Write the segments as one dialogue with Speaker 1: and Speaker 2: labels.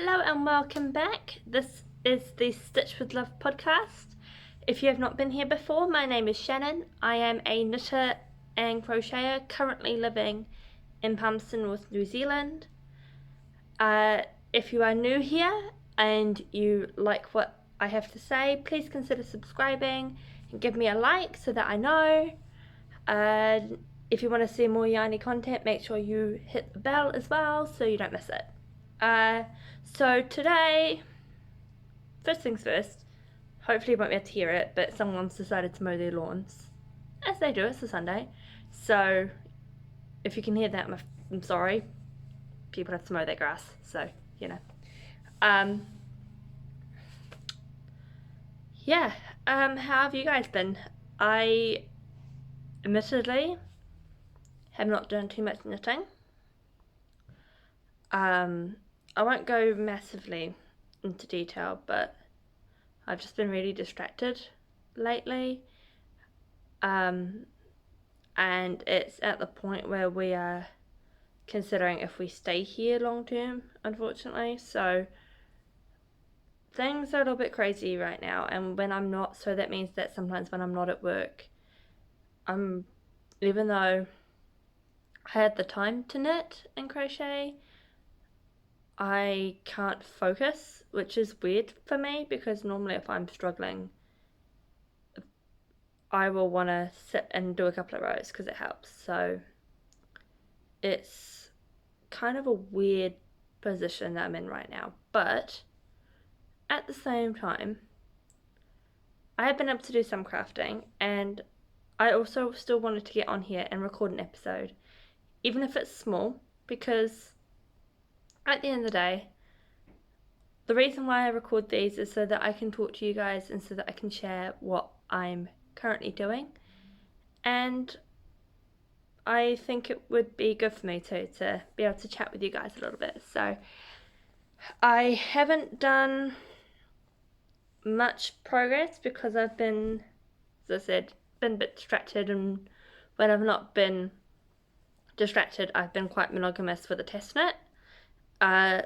Speaker 1: Hello and welcome back. This is the Stitch with Love podcast. If you have not been here before, my name is Shannon. I am a knitter and crocheter currently living in Palmerston North, New Zealand. If you are new here and you like what I have to say, please consider subscribing and give me a like so that I know. If you want to see more yarny content, make sure you hit the bell as well so you don't miss it. So today, first things first, hopefully you won't be able to hear it, but someone's decided to mow their lawns. As they do, it's a Sunday. So if you can hear that, I'm sorry. People have to mow their grass, so, you know. How have you guys been? I admittedly have not done too much knitting. I won't go massively into detail, but I've just been really distracted lately. And it's at the point where we are considering if we stay here long term, unfortunately. So things are a little bit crazy right now, and when I'm not, so that means that sometimes when I'm not at work, even though I had the time to knit and crochet, I can't focus, which is weird for me because normally if I'm struggling, I will want to sit and do a couple of rows because it helps. So it's kind of a weird position that I'm in right now. But at the same time, I have been able to do some crafting, and I also still wanted to get on here and record an episode, even if it's small, because at the end of the day, the reason why I record these is so that I can talk to you guys and so that I can share what I'm currently doing. And I think it would be good for me too to be able to chat with you guys a little bit. So I haven't done much progress because I've been, as I said, been a bit distracted, and when I've not been distracted, I've been quite monogamous with a test knit.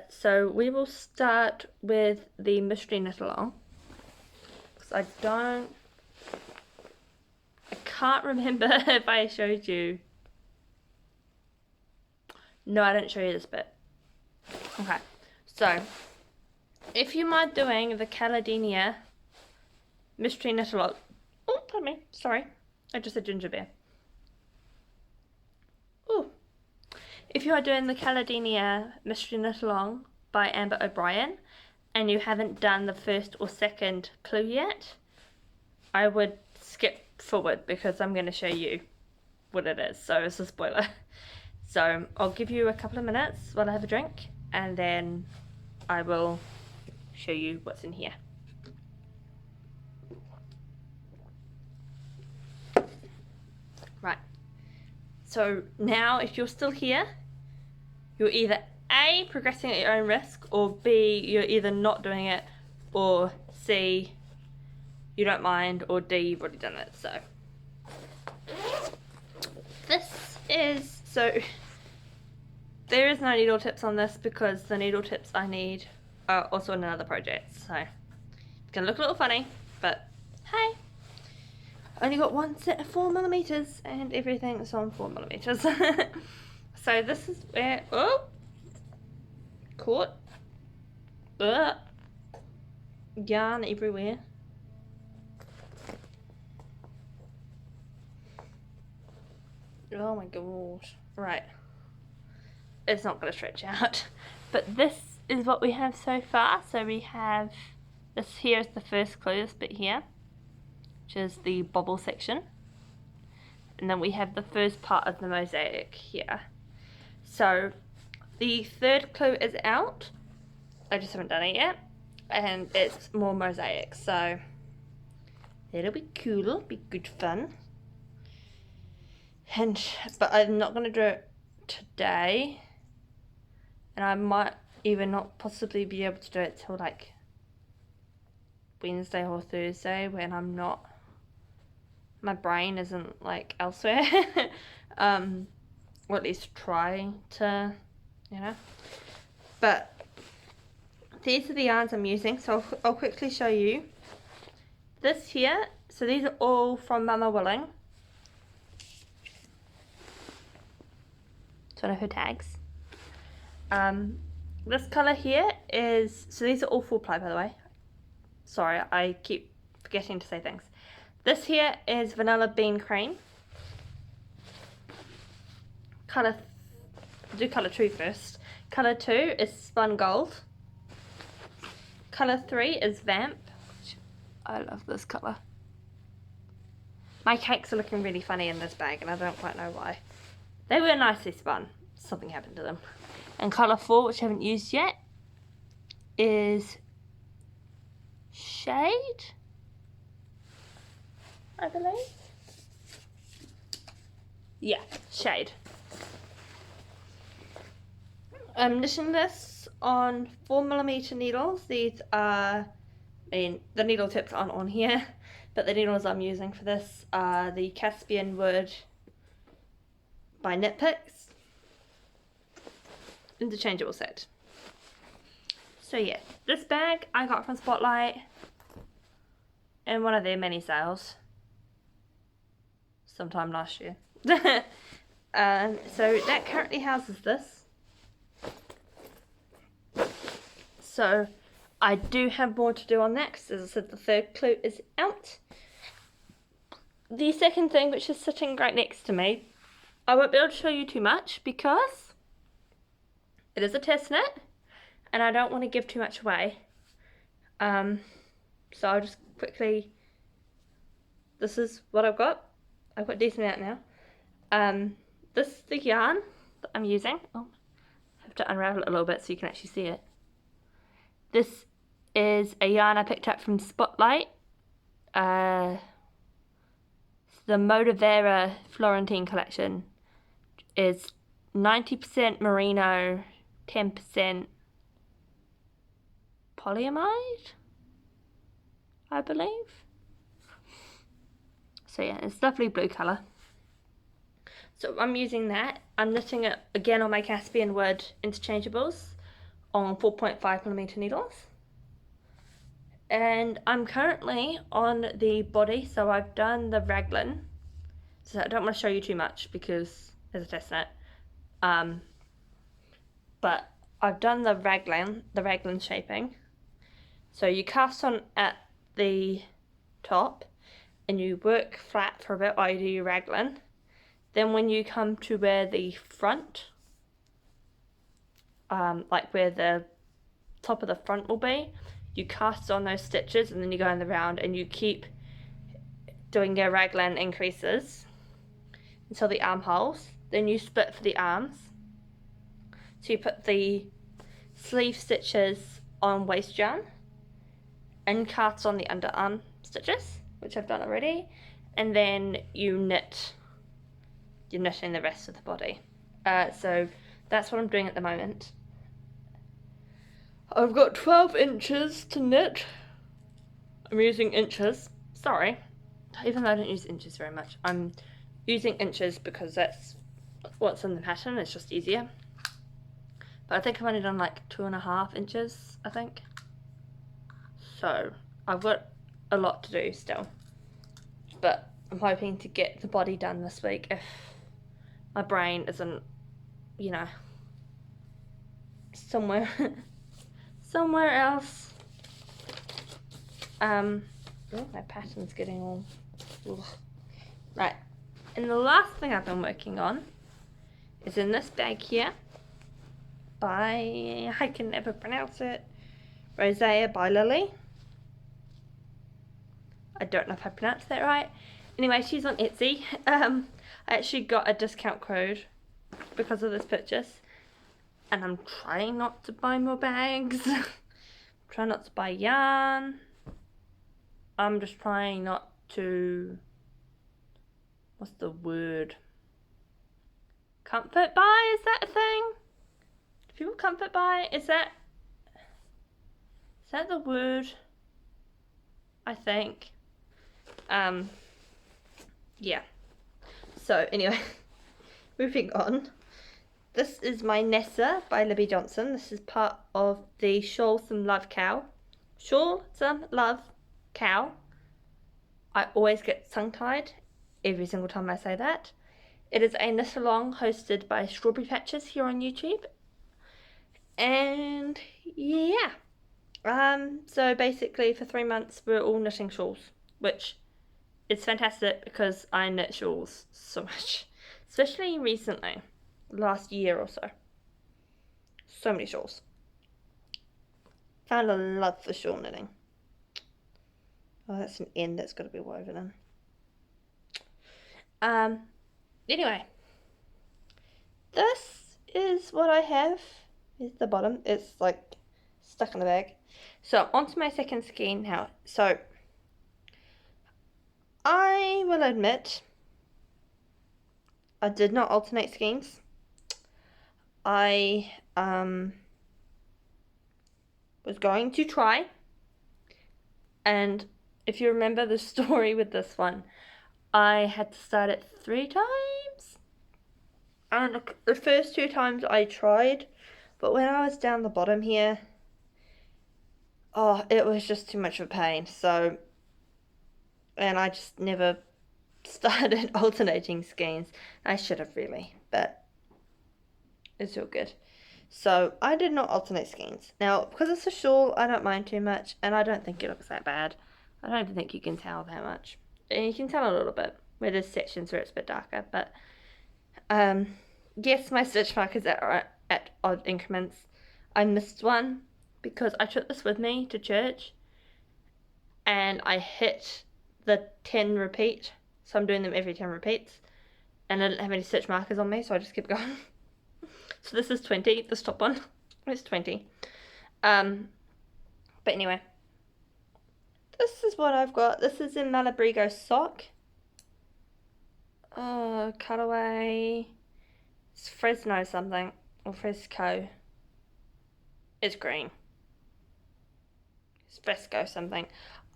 Speaker 1: So we will start with the mystery knit along, because I can't remember if I showed you. No, I didn't show you this bit. Okay, so if you mind doing the Caladenia mystery knit along, oh, pardon me, sorry, I just said ginger beer. Ooh. If you are doing the Caladenia Mystery Knit Along by Ambah O'Brien and you haven't done the first or second clue yet, I would skip forward because I'm going to show you what it is, so it's a spoiler. So I'll give you a couple of minutes while I have a drink, and then I will show you what's in here. Right, so now if you're still here, you're either A, progressing at your own risk, or B, you're either not doing it, or C, you don't mind, or D, you've already done it. So this is, so there is no needle tips on this because the needle tips I need are also in another project. So it's gonna look a little funny, but hey, I only got one set of 4mm and everything's on 4mm. So this is where, oh, caught, yarn everywhere. Oh my gosh, right, it's not going to stretch out, but this is what we have so far. So we have, this here is the first clue, this bit here, which is the bobble section, and then we have the first part of the mosaic here. So the third clue is out. I just haven't done it yet, and it's more mosaic, so that'll be cool, be good fun. But I'm not going to do it today, and I might even not possibly be able to do it till like Wednesday or Thursday when I'm not, my brain isn't like elsewhere. Or at least try to, you know. But these are the yarns I'm using, so I'll quickly show you. This here, so these are all from Mamawooling. It's one of her tags. This colour here is, so these are all full ply by the way. Sorry, I keep forgetting to say things. This here is Vanilla Bean Cream. Do colour 2 first. Colour 2 is Spun Gold. Colour 3 is Vamp. I love this colour. My cakes are looking really funny in this bag and I don't quite know why. They were nicely spun. Something happened to them. And colour 4, which I haven't used yet, is Shade, I believe. Yeah, Shade. I'm knitting this on 4mm needles. These are, the needle tips aren't on here, but the needles I'm using for this are the Caspian Wood by Knit Picks. Interchangeable set. So yeah, this bag I got from Spotlight in one of their mini sales sometime last year. So that currently houses this. So I do have more to do on that because, as I said, the third clue is out. The second thing, which is sitting right next to me, I won't be able to show you too much because it is a test knit and I don't want to give too much away. So I'll just quickly, this is what I've got. I've got a decent amount now. This is the yarn that I'm using. Oh, I have to unravel it a little bit so you can actually see it. This is a yarn I picked up from Spotlight. The Moda Vera Florentine collection is 90% merino, 10% polyamide, I believe. So yeah, it's lovely blue colour. So I'm using that. I'm knitting it again on my Caspian Wood interchangeables on 4.5mm needles. And I'm currently on the body, so I've done the raglan. So I don't want to show you too much because it's a test knit. But I've done the raglan shaping. So you cast on at the top and you work flat for a bit while you do your raglan. Then when you come to where the front, like where the top of the front will be, you cast on those stitches and then you go in the round and you keep doing your raglan increases until the armholes. Then you split for the arms. So you put the sleeve stitches on waist yarn and cast on the underarm stitches, which I've done already, and then you're knitting the rest of the body. So that's what I'm doing at the moment. I've got 12 inches to knit. I'm using inches. Sorry, even though I don't use inches very much, I'm using inches because that's what's in the pattern. It's just easier. But I think I've only done like 2.5 inches, I think. So I've got a lot to do still. But I'm hoping to get the body done this week if my brain isn't, you know, somewhere else. Oh, my pattern's getting all, ugh. Right, and the last thing I've been working on is in this bag here by, I can never pronounce it, Rosea by Lily. I don't know if I pronounced that right. Anyway, she's on Etsy. I actually got a discount code because of this purchase. And I'm trying not to buy more bags. Trying not to buy yarn. I'm just trying not to... What's the word? Comfort buy? Is that a thing? Do people comfort buy? Is that the word? I think. Yeah. So anyway, moving on. This is my Nessa by Libby Jonson. This is part of the Shawl Some Love Cow. Shawl Some Love Cow. I always get tongue-tied every single time I say that. It is a knit along hosted by Strawberry Patches here on YouTube. And yeah. So basically for 3 months we're all knitting shawls, which is fantastic because I knit shawls so much. Especially recently. Last year or so. So many shawls. Found a love for shawl knitting. Oh, that's an end that's got to be woven in. Anyway, this is what I have. Here's the bottom. It's like stuck in the bag. So onto my second skein now. So I will admit I did not alternate skeins. I was going to try, and if you remember the story with this one, I had to start it 3 times. And the first 2 times I tried, but when I was down the bottom here, oh, it was just too much of a pain. So, and I just never started alternating skeins. I should have really, but it's all good. So I did not alternate skeins. Now, because it's a shawl, I don't mind too much, and I don't think it looks that bad. I don't even think you can tell that much. And you can tell a little bit where there's sections where it's a bit darker, but yes, my stitch markers are at odd increments. I missed one because I took this with me to church and I hit the 10 repeat, so I'm doing them every 10 repeats, and I didn't have any stitch markers on me, so I just kept going. So this is 20, this top one. It's 20. But anyway. This is what I've got. This is in Malabrigo Sock. Cutaway. It's Fresno something. Or Fresco. It's green. It's Fresco something.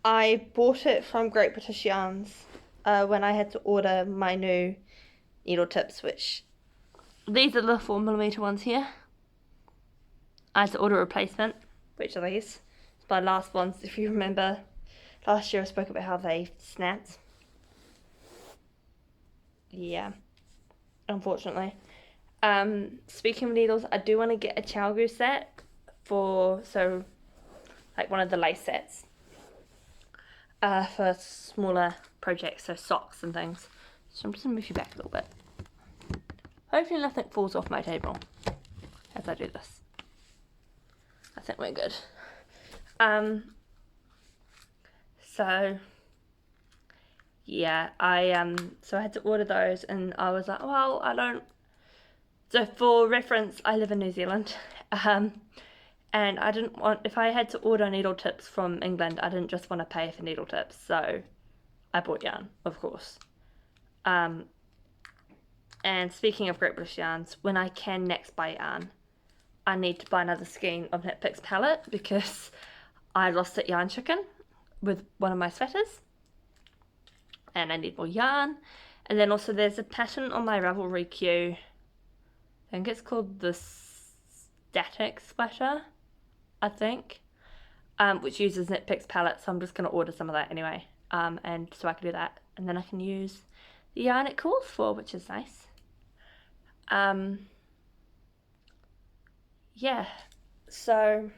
Speaker 1: I bought it from Great British Yarns when I had to order my new needle tips, which... These are the 4mm ones here. I had to order a replacement, which are these. It's my last ones, if you remember. Last year I spoke about how they snapped. Yeah, unfortunately. Speaking of needles, I do want to get a Chalgu set for, so, like one of the lace sets. For smaller projects, so socks and things. So I'm just going to move you back a little bit. Hopefully nothing falls off my table as I do this. I think we're good. So yeah, so I had to order those, and I was like, well, I don't. So for reference, I live in New Zealand, and I didn't want, if I had to order needle tips from England, I didn't just want to pay for needle tips, so I bought yarn, of course. And speaking of Great British Yarns, when I can next buy yarn, I need to buy another skein of Knit Picks palette because I lost it yarn chicken with one of my sweaters. And I need more yarn. And then also there's a pattern on my Ravelry queue. I think it's called the Static Sweater, I think. Which uses Knit Picks palette, so I'm just going to order some of that anyway. And so I can do that. And then I can use the yarn it calls for, which is nice. Yeah, so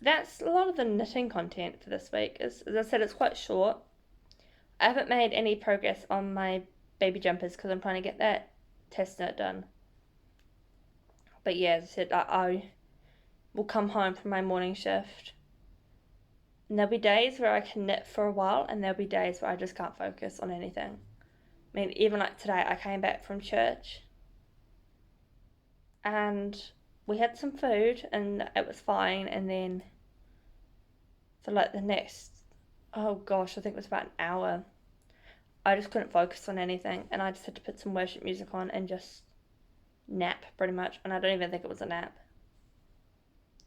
Speaker 1: that's a lot of the knitting content for this week. As I said, it's quite short. I haven't made any progress on my baby jumpers because I'm trying to get that test knit done. But yeah, as I said, I will come home from my morning shift. And there'll be days where I can knit for a while, and there'll be days where I just can't focus on anything. I mean, even like today, I came back from church and we had some food and it was fine, and then for like the next, oh gosh, I think it was about an hour, I just couldn't focus on anything, and I just had to put some worship music on and just nap pretty much. And I don't even think it was a nap.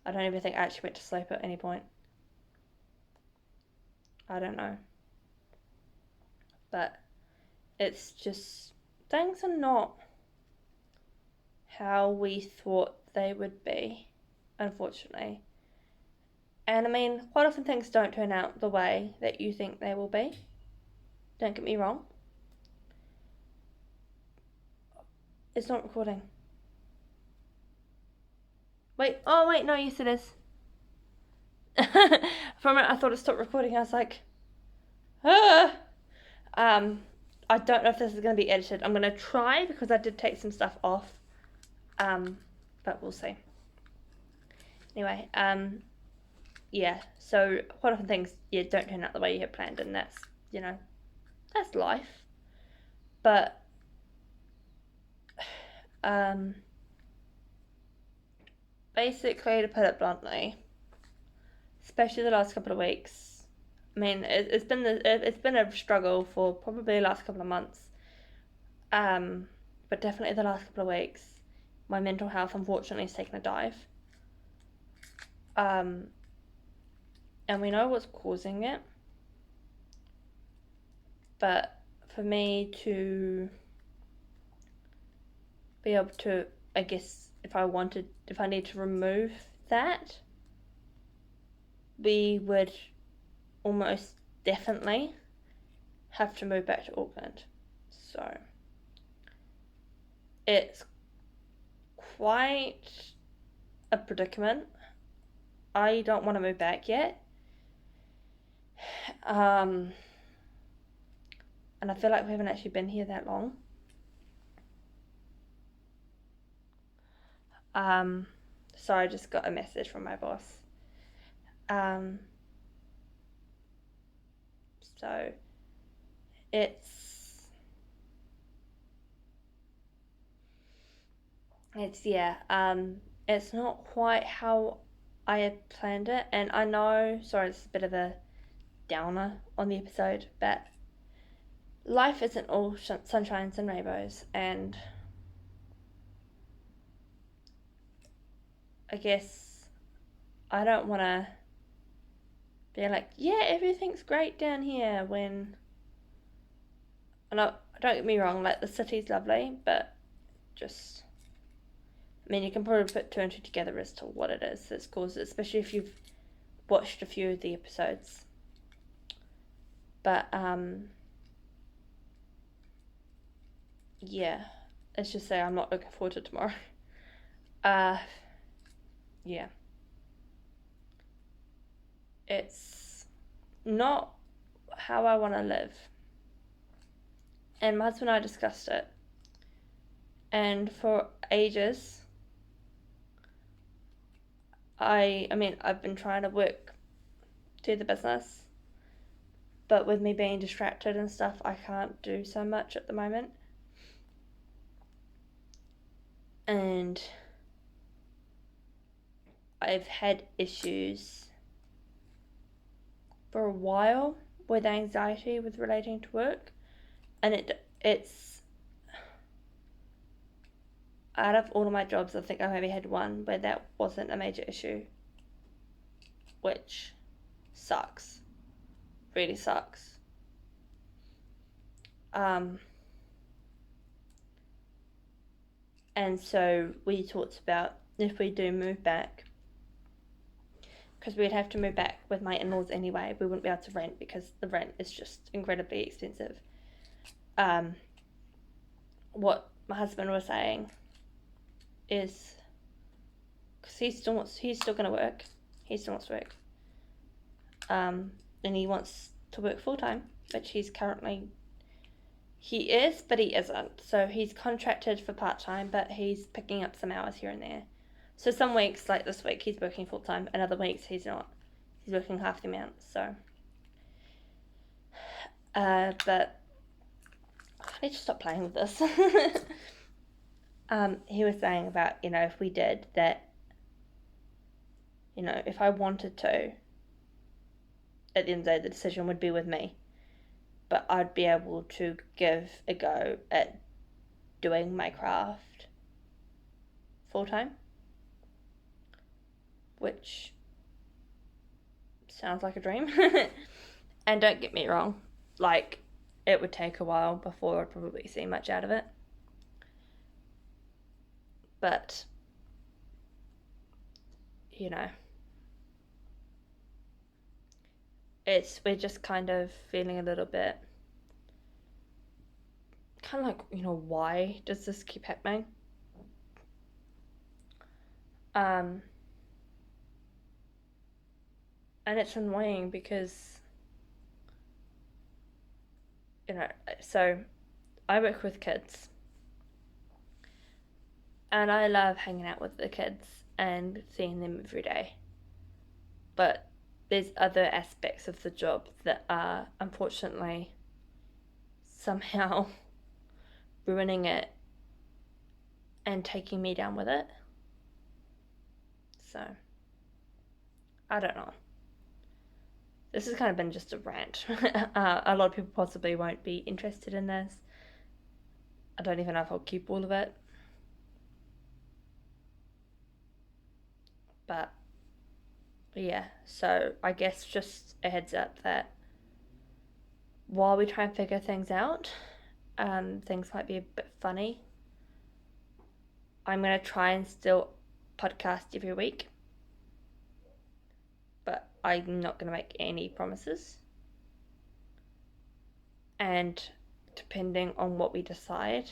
Speaker 1: I don't even think I actually went to sleep at any point. I don't know. But it's just things are not how we thought they would be, unfortunately. And I mean, quite often things don't turn out the way that you think they will be. Don't get me wrong. It's not recording. Wait, oh wait, no, yes it is. For a minute I thought it stopped recording. I was like, ah. I don't know if this is going to be edited. I'm going to try because I did take some stuff off. But we'll see. Anyway, yeah, so quite often things, don't turn out the way you had planned, and that's, that's life. But, basically, to put it bluntly, especially the last couple of weeks, I mean, it's been a struggle for probably the last couple of months, but definitely the last couple of weeks, my mental health unfortunately has taken a dive. And we know what's causing it, but for me to be able to, I guess, if I need to remove that, we would almost definitely have to move back to Auckland. So it's quite a predicament. I don't want to move back yet. And I feel like we haven't actually been here that long. So I just got a message from my boss. So it's it's not quite how I had planned it, and I know, sorry, it's a bit of a downer on the episode, but life isn't all sunshines and rainbows, and I guess I don't want to be like, yeah, everything's great down here when, and don't get me wrong, like the city's lovely, but just, I mean, you can probably put two and two together as to what it is that's caused it, especially if you've watched a few of the episodes. But, yeah, let's just say I'm not looking forward to tomorrow. Yeah. It's not how I want to live. And my husband and I discussed it. And for ages, I mean, I've been trying to do the business, but with me being distracted and stuff, I can't do so much at the moment. And I've had issues for a while with anxiety with relating to work, and it's out of all of my jobs, I think I maybe had one where that wasn't a major issue, which sucks, really sucks. And so we talked about if we do move back, because we'd have to move back with my in-laws anyway, we wouldn't be able to rent because the rent is just incredibly expensive. What my husband was saying is, because he's still going to work, he still wants to work, and he wants to work full-time, which he is, but he isn't. So he's contracted for part-time, but he's picking up some hours here and there. So some weeks, like this week, he's working full-time, and other weeks he's not. He's working half the amount, so. But I need to stop playing with this. He was saying about, if we did that, if I wanted to, at the end of the day, the decision would be with me. But I'd be able to give a go at doing my craft full-time, which sounds like a dream. And don't get me wrong, like, it would take a while before I'd probably see much out of it. But, you know, we're just kind of feeling a little bit kind of like, you know, why does this keep happening? And it's annoying because, you know, so I work with kids and I love hanging out with the kids and seeing them every day. But there's other aspects of the job that are unfortunately somehow ruining it and taking me down with it. So, I don't know. This has kind of been just a rant. A lot of people possibly won't be interested in this. I don't even know if I'll keep all of it. But yeah, so I guess just a heads up that while we try and figure things out, things might be a bit funny. I'm going to try and still podcast every week, but I'm not going to make any promises. And depending on what we decide,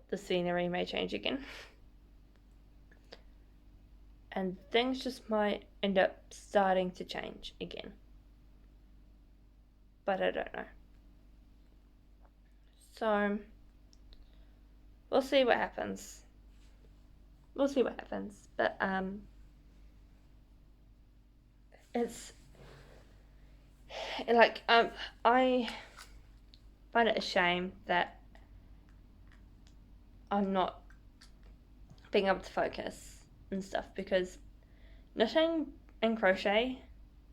Speaker 1: the scenery may change again. And things just might end up starting to change again. But I don't know. So, we'll see what happens. But, it's like, I find it a shame that I'm not being able to focus and stuff, because knitting and crochet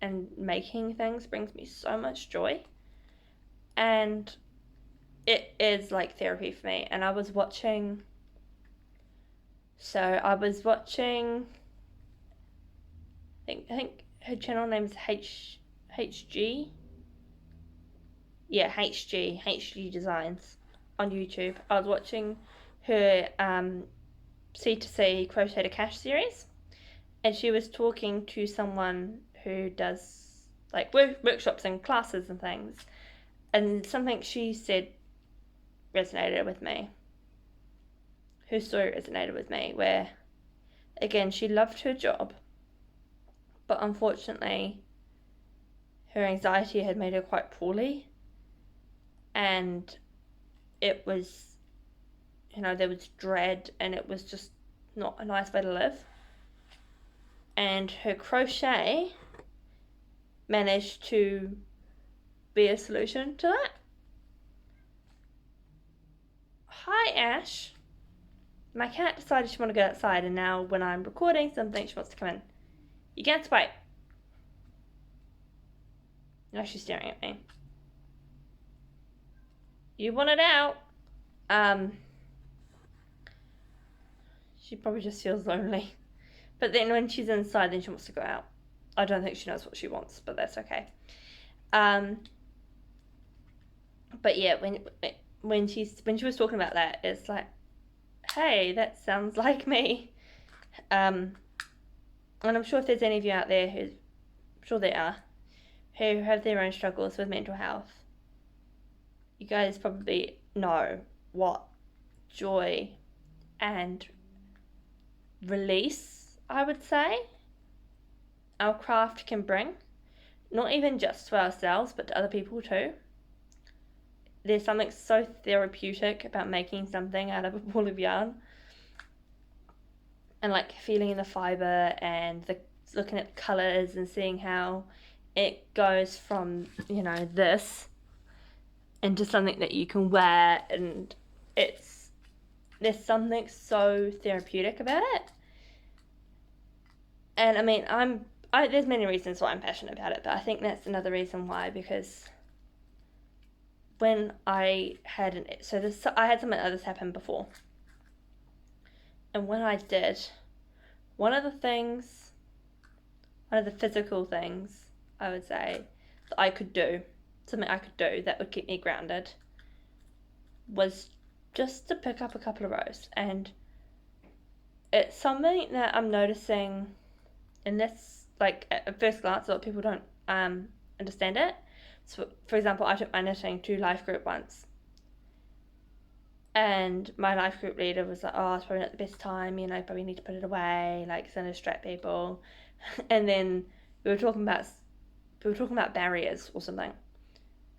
Speaker 1: and making things brings me so much joy, and it is like therapy for me. And I was watching I think her channel name is HG Designs on YouTube. I was watching her C2C Crochet to Cash series, and she was talking to someone who does like workshops and classes and things, and something she said resonated with me. Her story resonated with me, where again she loved her job, but unfortunately her anxiety had made her quite poorly, and it was, you know, there was dread, and it was just not a nice way to live. And her crochet managed to be a solution to that. Hi, Ash. My cat decided she wanted to go outside, and now when I'm recording something, she wants to come in. You can't wait. Now she's staring at me. You want it out? She probably just feels lonely. But then when she's inside, then she wants to go out. I don't think she knows what she wants, but that's okay. But yeah, when she was talking about that, it's like, hey, that sounds like me. And I'm sure if there's any of you out there I'm sure there are, who have their own struggles with mental health, you guys probably know what joy and release, I would say, our craft can bring. Not even just to ourselves, but to other people too. There's something so therapeutic about making something out of a ball of yarn, and like feeling the fiber and looking at the colors and seeing how it goes from, you know, this into something that you can wear, and there's something so therapeutic about it. And I mean, there's many reasons why I'm passionate about it, but I think that's another reason why, because when I had I had something like this happen before, and when I did, one of the physical things I would say that something I could do that would keep me grounded, was just to pick up a couple of rows. And it's something that I'm noticing in this, like, at first glance, a lot of people don't understand it. So, for example, I took my knitting to life group once, and my life group leader was like, oh, it's probably not the best time, you know, probably need to put it away, like, it's going to distract people. And then we were talking about barriers or something,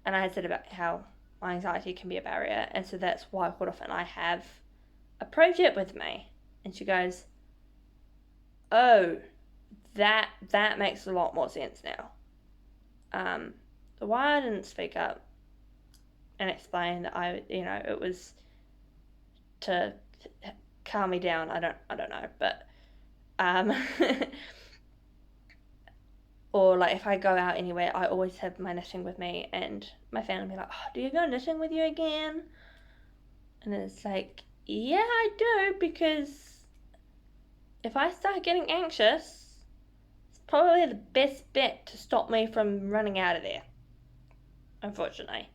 Speaker 1: and I had said about how my anxiety can be a barrier, and so that's why quite often I have a project with me. And she goes, oh, that makes a lot more sense now. So why I didn't speak up and explain that it was to calm me down, I don't know, but or like if I go out anywhere, I always have my knitting with me, and my family will be like, oh, do you go knitting with you again? And it's like, yeah, I do, because if I start getting anxious, it's probably the best bet to stop me from running out of there, unfortunately.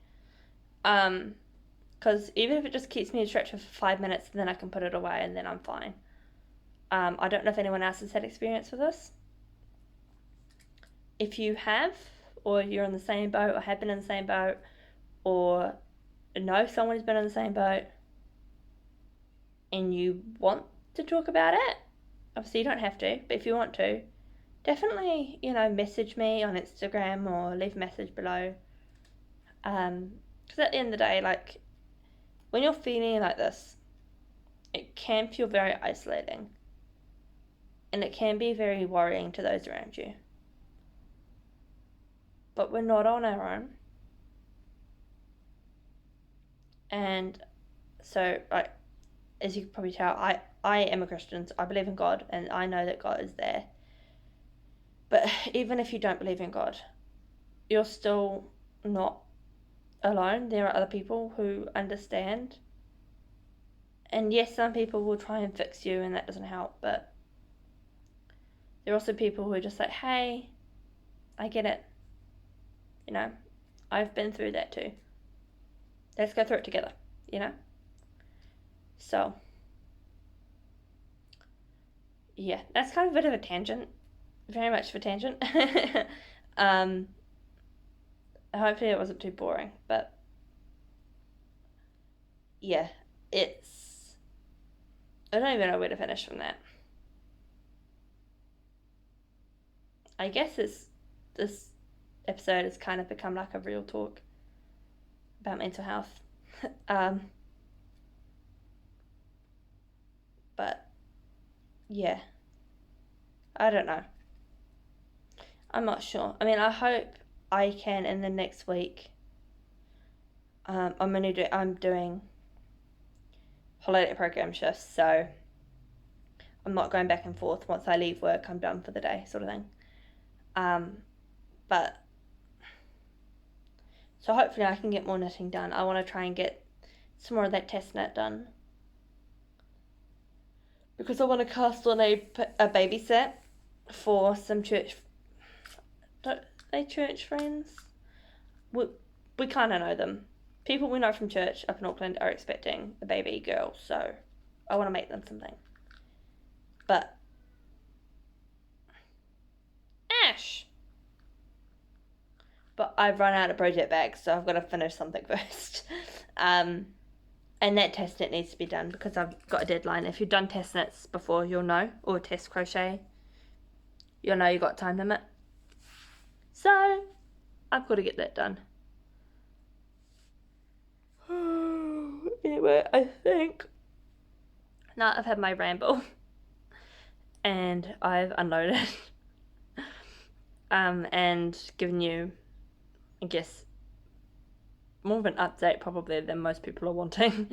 Speaker 1: Because even if it just keeps me distracted for 5 minutes, then I can put it away and then I'm fine. I don't know if anyone else has had experience with this. If you have, or you're in the same boat, or have been in the same boat, or know someone who's been in the same boat, and you want to talk about it, obviously you don't have to, but if you want to, definitely, message me on Instagram or leave a message below. Because at the end of the day, like, when you're feeling like this, it can feel very isolating, and it can be very worrying to those around you. But we're not on our own. And so, like, as you can probably tell, I am a Christian, so I believe in God, and I know that God is there. But even if you don't believe in God, you're still not alone. There are other people who understand. And yes, some people will try and fix you, and that doesn't help, but there are also people who are just like, hey, I get it. I've been through that too. Let's go through it together, So, yeah, that's kind of a bit of a tangent. Very much of a tangent. Hopefully it wasn't too boring, but yeah, I don't even know where to finish from that. I guess this episode has kind of become like a real talk about mental health. But yeah, I don't know. I'm not sure. I mean, I hope I can in the next week. I'm doing holiday program shifts, so I'm not going back and forth. Once I leave work, I'm done for the day, sort of thing. But so hopefully I can get more knitting done. I want to try and get some more of that test knit done, because I want to cast on a baby set for some church. Don't they church friends? We kind of know them. People we know from church up in Auckland are expecting a baby girl, so I want to make them something. But Ash! But I've run out of project bags, so I've got to finish something first. And that test knit needs to be done because I've got a deadline. If you've done test knits before, you'll know, or test crochet, you'll know you've got a time limit. So I've got to get that done. Anyway, I think now I've had my ramble and I've unloaded and given you, I guess, more of an update probably than most people are wanting.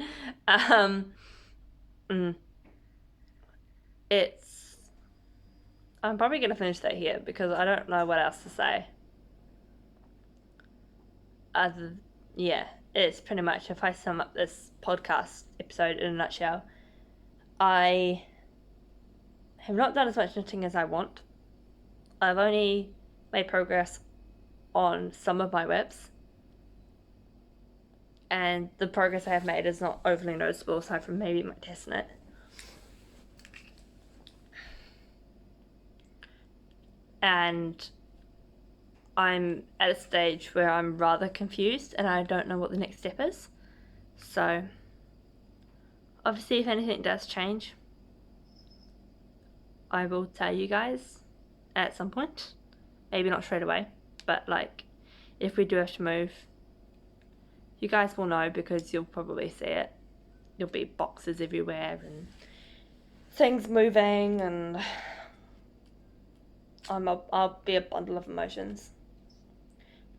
Speaker 1: I'm probably going to finish that here because I don't know what else to say. It's pretty much, if I sum up this podcast episode in a nutshell, I have not done as much knitting as I want. I've only made progress on some of my WIPs. and the progress I have made is not overly noticeable aside from maybe my test knit. And I'm at a stage where I'm rather confused and I don't know what the next step is. So obviously if anything does change, I will tell you guys at some point. Maybe not straight away, but like if we do have to move, you guys will know because you'll probably see it. There'll be boxes everywhere and things moving, and I'll be a bundle of emotions.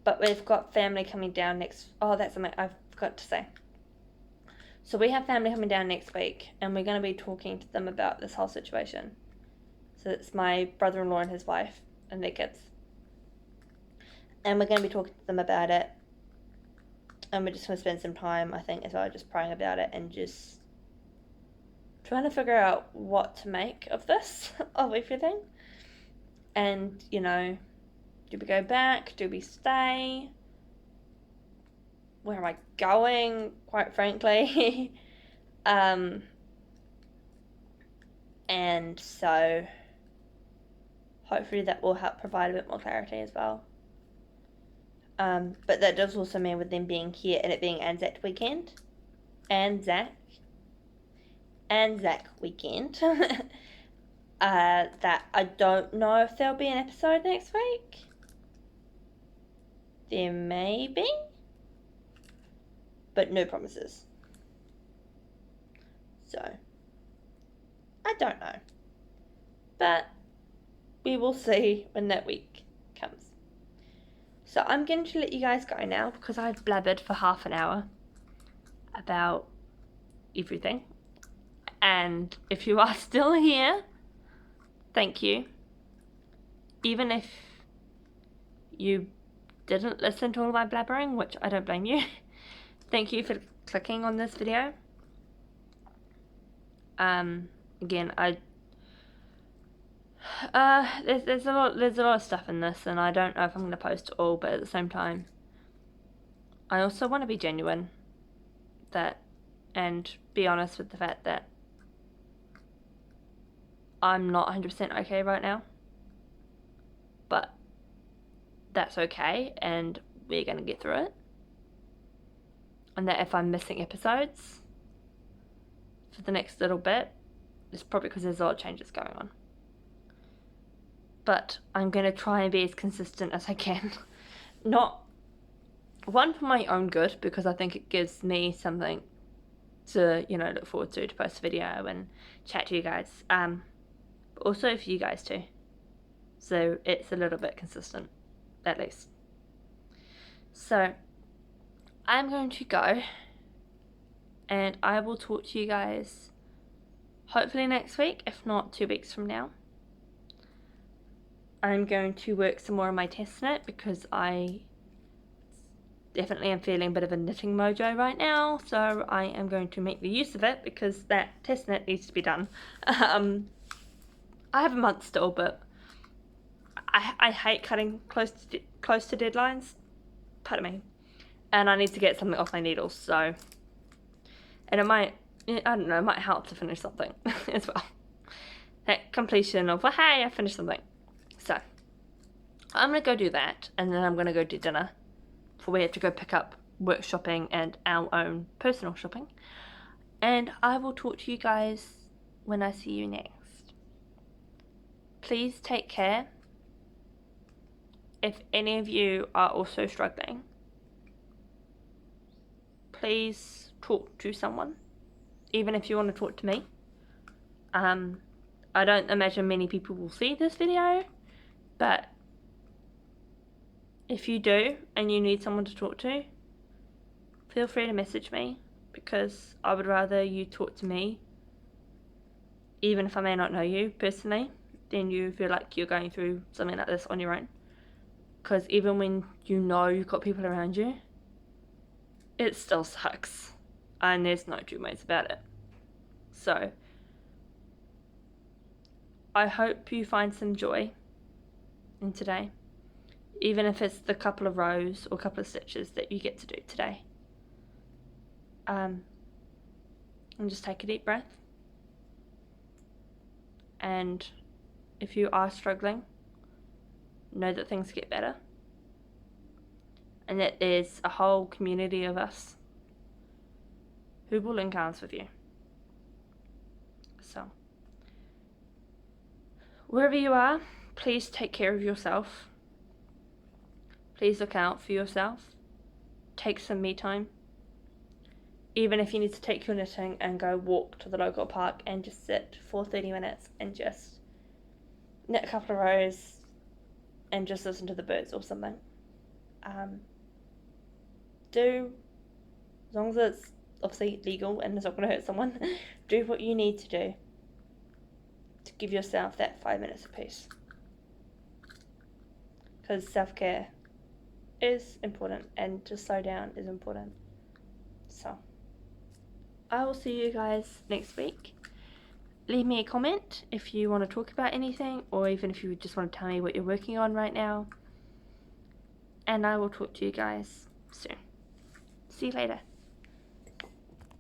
Speaker 1: But we've got family coming down next. Oh, that's something I forgot to say. So we have family coming down next week, and we're going to be talking to them about this whole situation. So it's my brother-in-law and his wife and their kids. And we're going to be talking to them about it. And we're just going to spend some time, I think, as well, just praying about it and just trying to figure out what to make of this, of everything. And, you know, do we go back? Do we stay? Where am I going, quite frankly? And so hopefully that will help provide a bit more clarity as well. But that does also mean with them being here and it being Anzac weekend. Anzac weekend. That I don't know if there'll be an episode next week. There may be. But no promises. So, I don't know. But we will see when that week comes. So I'm going to let you guys go now because I've blabbered for half an hour about everything. And if you are still here, thank you. Even if you didn't listen to all my blabbering, which I don't blame you, thank you for clicking on this video. Again, there's a lot of stuff in this, and I don't know if I'm going to post it all, but at the same time, I also want to be genuine and be honest with the fact that I'm not 100% okay right now, but that's okay, and we're going to get through it. And that if I'm missing episodes for the next little bit, it's probably because there's a lot of changes going on. But I'm going to try and be as consistent as I can. Not one for my own good, because I think it gives me something to, you know, look forward to post a video and chat to you guys. But also for you guys too. So it's a little bit consistent, at least. So I'm going to go, and I will talk to you guys hopefully next week, if not 2 weeks from now. I'm going to work some more on my test knit because I definitely am feeling a bit of a knitting mojo right now, so I am going to make the use of it because that test knit needs to be done. I have a month still, but I hate cutting close to deadlines. Pardon me. And I need to get something off my needles, so, and it might, I don't know, it might help to finish something as well. That completion of, well, hey, I finished something. So I'm going to go do that, and then I'm going to go to dinner before we have to go pick up work shopping and our own personal shopping. And I will talk to you guys when I see you next. Please take care. If any of you are also struggling, please talk to someone, even if you want to talk to me. I don't imagine many people will see this video, but if you do and you need someone to talk to, feel free to message me, because I would rather you talk to me, even if I may not know you personally, than you feel like you're going through something like this on your own. Because even when you know you've got people around you, it still sucks, and there's no two ways about it. So I hope you find some joy in today, even if it's the couple of rows or couple of stitches that you get to do today. And just take a deep breath. And if you are struggling, know that things get better. And that there's a whole community of us who will link arms with you. So, wherever you are, please take care of yourself. Please look out for yourself. Take some me time. Even if you need to take your knitting and go walk to the local park and just sit for 30 minutes and just knit a couple of rows and just listen to the birds or something. As long as it's obviously legal and it's not going to hurt someone, do what you need to do to give yourself that 5 minutes of peace. Because self-care is important and to slow down is important. So, I will see you guys next week. Leave me a comment if you want to talk about anything, or even if you just want to tell me what you're working on right now. And I will talk to you guys soon. See you later.